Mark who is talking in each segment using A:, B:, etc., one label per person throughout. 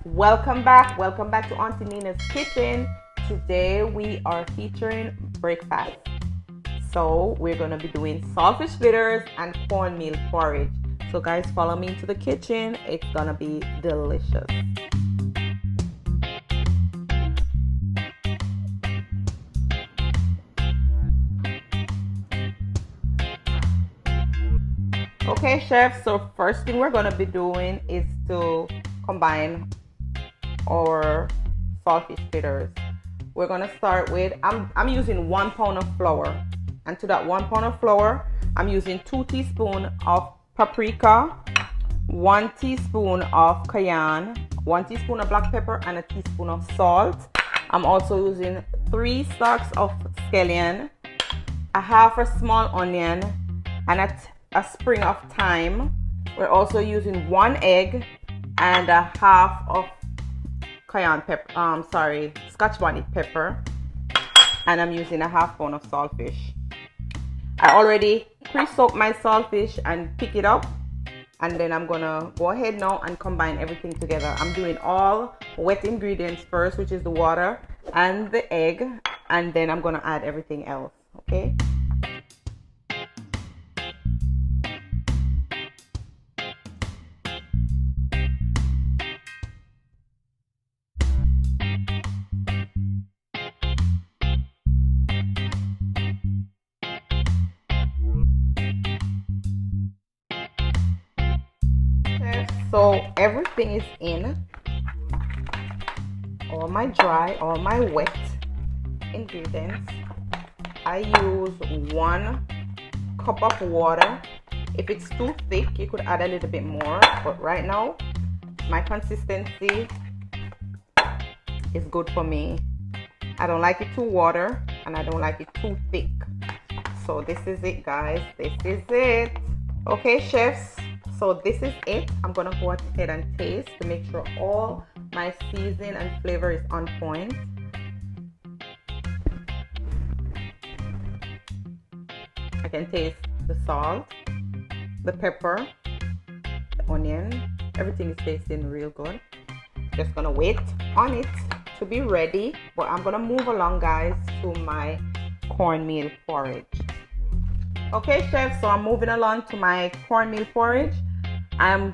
A: Welcome back to Auntie Nina's kitchen. Today we are featuring breakfast. So we're going to be doing saltfish fritters and cornmeal porridge. So guys, follow me into the kitchen. It's going to be delicious. Okay, chef, so first thing we're going to be doing is to combine our saltfish fritters. We're going to start with, I'm using 1 pound of flour, and to that 1 pound of flour I'm using 2 teaspoons of paprika, 1 teaspoon of cayenne, 1 teaspoon of black pepper, and a teaspoon of salt. I'm also using 3 stalks of scallion, a half a small onion, and a sprig of thyme. We're also using 1 egg and a half of cayenne pepper, Scotch bonnet pepper, and I'm using a half pound of saltfish. I already pre-soaked my saltfish and pick it up, and then I'm gonna go ahead now and combine everything together. I'm doing all wet ingredients first, which is the water and the egg, and then I'm gonna add everything else. Okay. So everything is in, all my dry, all my wet ingredients. I use 1 cup of water. If it's too thick, you could add a little bit more, but right now my consistency is good for me. I don't like it too water and I don't like it too thick. So this is it, guys. This is it. Okay, chefs. So this is it. I'm gonna go ahead and taste to make sure all my seasoning and flavor is on point. I can taste the salt, the pepper, the onion. Everything is tasting real good. Just gonna wait on it to be ready. But I'm gonna move along, guys, to my cornmeal porridge. Okay, chef, so I'm moving along to my cornmeal porridge. I'm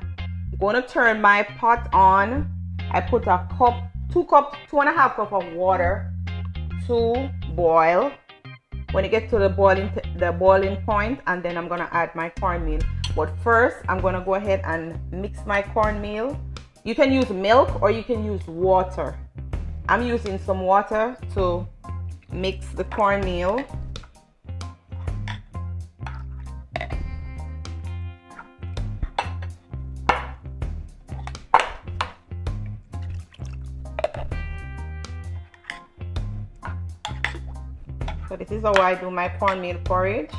A: going to turn my pot on. I put a cup, 2.5 cups of water to boil. When it gets to the boiling point, and then I'm going to add my cornmeal. But first, I'm going to go ahead and mix my cornmeal. You can use milk or you can use water. I'm using some water to mix the cornmeal. So this is how I do my cornmeal porridge.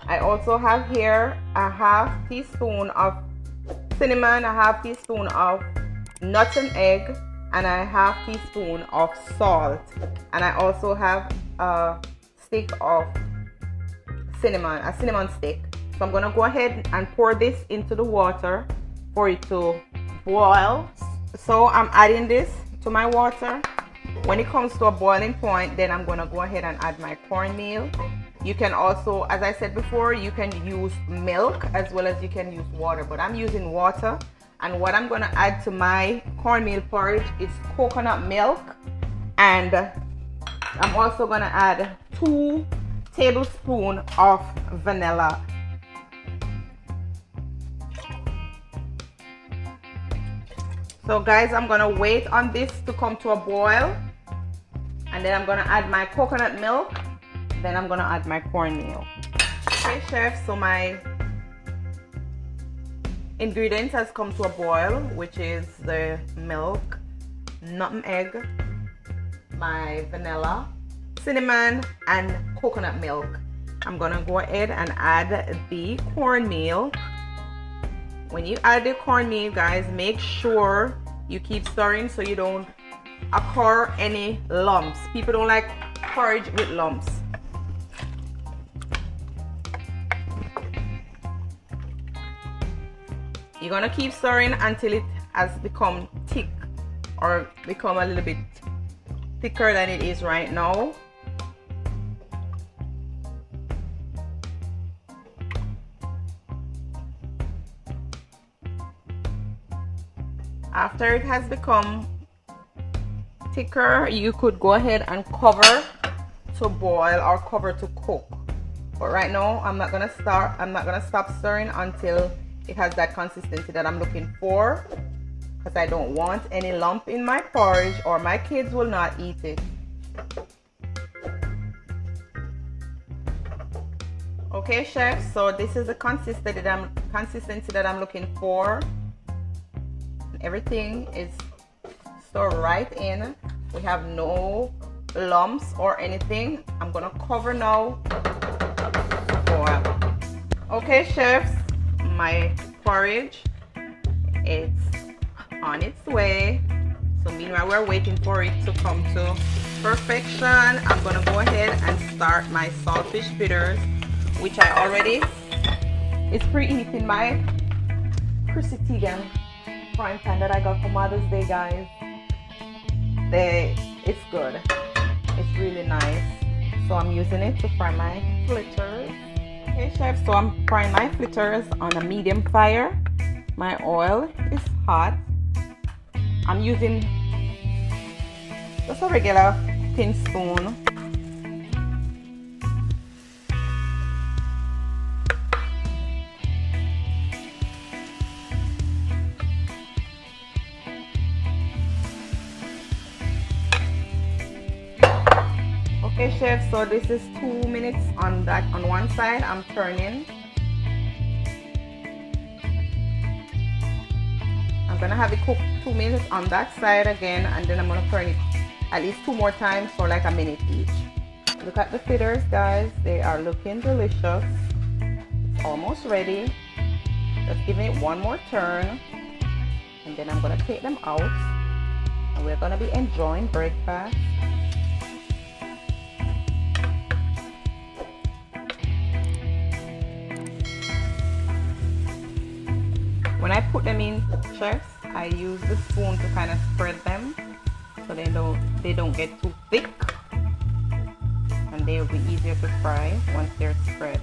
A: I also have here a half teaspoon of cinnamon, a half teaspoon of nuts and egg, and a half teaspoon of salt. And I also have a stick of cinnamon, a cinnamon stick. So I'm gonna go ahead and pour this into the water for it to boil. So I'm adding this to my water. When it comes to a boiling point, then I'm gonna go ahead and add my cornmeal. You can also, as I said before, you can use milk as well as you can use water, but I'm using water. And what I'm gonna add to my cornmeal porridge is coconut milk, and I'm also gonna add 2 tablespoons of vanilla. So guys, I'm gonna wait on this to come to a boil, and then I'm gonna add my coconut milk, then I'm gonna add my cornmeal. Okay, chef, so my ingredients has come to a boil, which is the milk, nutmeg, my vanilla, cinnamon, and coconut milk. I'm gonna go ahead and add the cornmeal. When you add the cornmeal, guys, make sure you keep stirring so you don't occur any lumps. People don't like porridge with lumps. You're gonna keep stirring until it has become thick or become a little bit thicker than it is right now. After it has become thicker, you could go ahead and cover to boil or cover to cook. But right now I'm not gonna stop stirring until it has that consistency that I'm looking for, because I don't want any lump in my porridge or my kids will not eat it. Okay, chef, so this is the consistency that I'm looking for. Everything is stirred right in. We have no lumps or anything. I'm gonna cover now to boil. Okay, chefs, my porridge, it's on its way. So meanwhile we're waiting for it to come to perfection, I'm gonna go ahead and start my saltfish fritters, which I already is preheating my Chrissy frying pan that I got for Mother's Day, guys. It's good. It's really nice. So I'm using it to fry my fritters. Okay, chef, so I'm frying my fritters on a medium fire. My oil is hot. I'm using just a regular thin spoon. Okay, chef, so this is 2 minutes on one side. I'm turning. I'm gonna have it cook 2 minutes on that side again, and then I'm gonna turn it at least 2 more times for like a minute each. Look at the fritters, guys. They are looking delicious. It's almost ready. Just giving it one more turn, and then I'm gonna take them out, and we're gonna be enjoying breakfast. When I put them in, chefs, I use the spoon to kind of spread them so they don't get too thick, and they will be easier to fry once they're spread.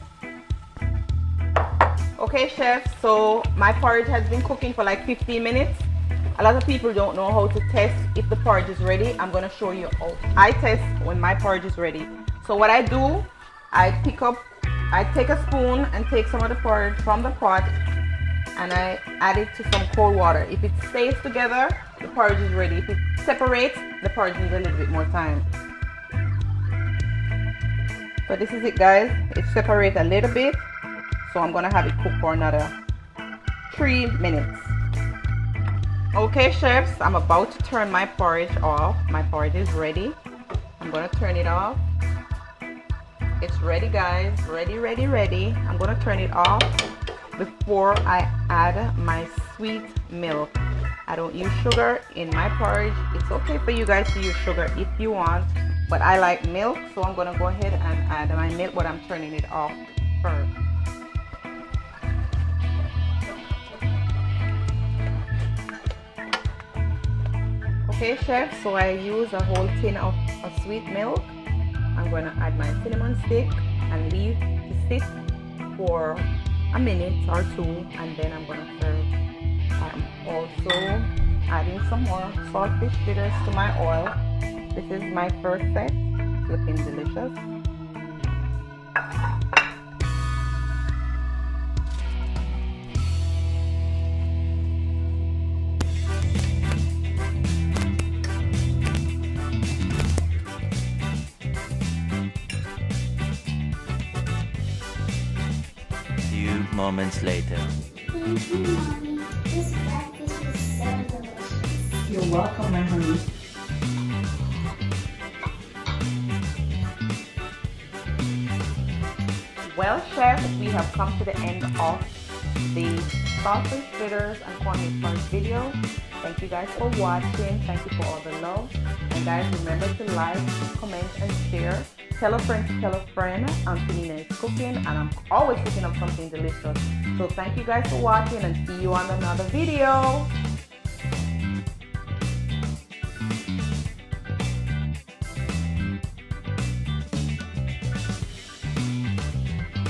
A: Okay, chefs, so my porridge has been cooking for like 15 minutes. A lot of people don't know how to test if the porridge is ready. I'm going to show you how I test when my porridge is ready. So what I do, I take a spoon and take some of the porridge from the pot, and I add it to some cold water. If it stays together, the porridge is ready. If it separates, the porridge needs a little bit more time. So this is it, guys. It separates a little bit, so I'm gonna have it cook for another 3 minutes. Okay, chefs, I'm about to turn my porridge off. My porridge is ready. I'm gonna turn it off. It's ready, guys. Ready. I'm gonna turn it off before I add my sweet milk. I don't use sugar in my porridge. It's okay for you guys to use sugar if you want, but I like milk, so I'm gonna go ahead and add my milk, but I'm turning it off first. Okay, chef, so I use a whole tin of sweet milk. I'm gonna add my cinnamon stick and leave to sit for a minute or two, and then I'm gonna serve. I'm also adding some more saltfish fritters to my oil. This is my first set. It's looking delicious.
B: Moments later.
C: Thank you, Mommy. This breakfast was so delicious.
A: You're welcome, my honey. Well, chef, we have come to the end of the saltfish fritters and cornmeal porridge video. Thank you guys for watching. Thank you for all the love. And guys, remember to like, comment, and share. Tell a friend to tell a friend. Antonina is cooking, and I'm always cooking up something delicious. So thank you guys for watching, and see you on another video.